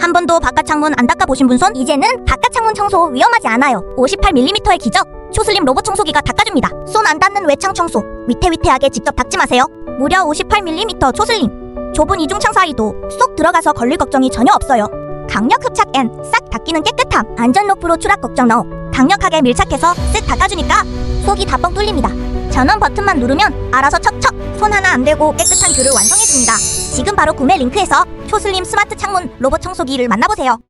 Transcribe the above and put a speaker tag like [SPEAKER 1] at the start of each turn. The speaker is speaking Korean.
[SPEAKER 1] 한 번도 바깥 창문 안 닦아보신 분 손? 이제는 바깥 창문 청소 위험하지 않아요. 58mm의 기적 초슬림 로봇 청소기가 닦아줍니다. 손 안 닿는 외창 청소 위태위태하게 직접 닦지 마세요. 무려 58mm 초슬림 좁은 이중창 사이도 쏙 들어가서 걸릴 걱정이 전혀 없어요. 강력 흡착 N 싹 닦이는 깨끗함 안전 로프로 추락 걱정 NO 강력하게 밀착해서 쓱 닦아주니까 속이 다 뻥 뚫립니다. 전원 버튼만 누르면 알아서 척척 손 하나 안 대고 깨끗한 귤을 완성해줍니다. 지금 바로 구매 링크에서 초슬림 스마트 창문 로봇 청소기를 만나보세요.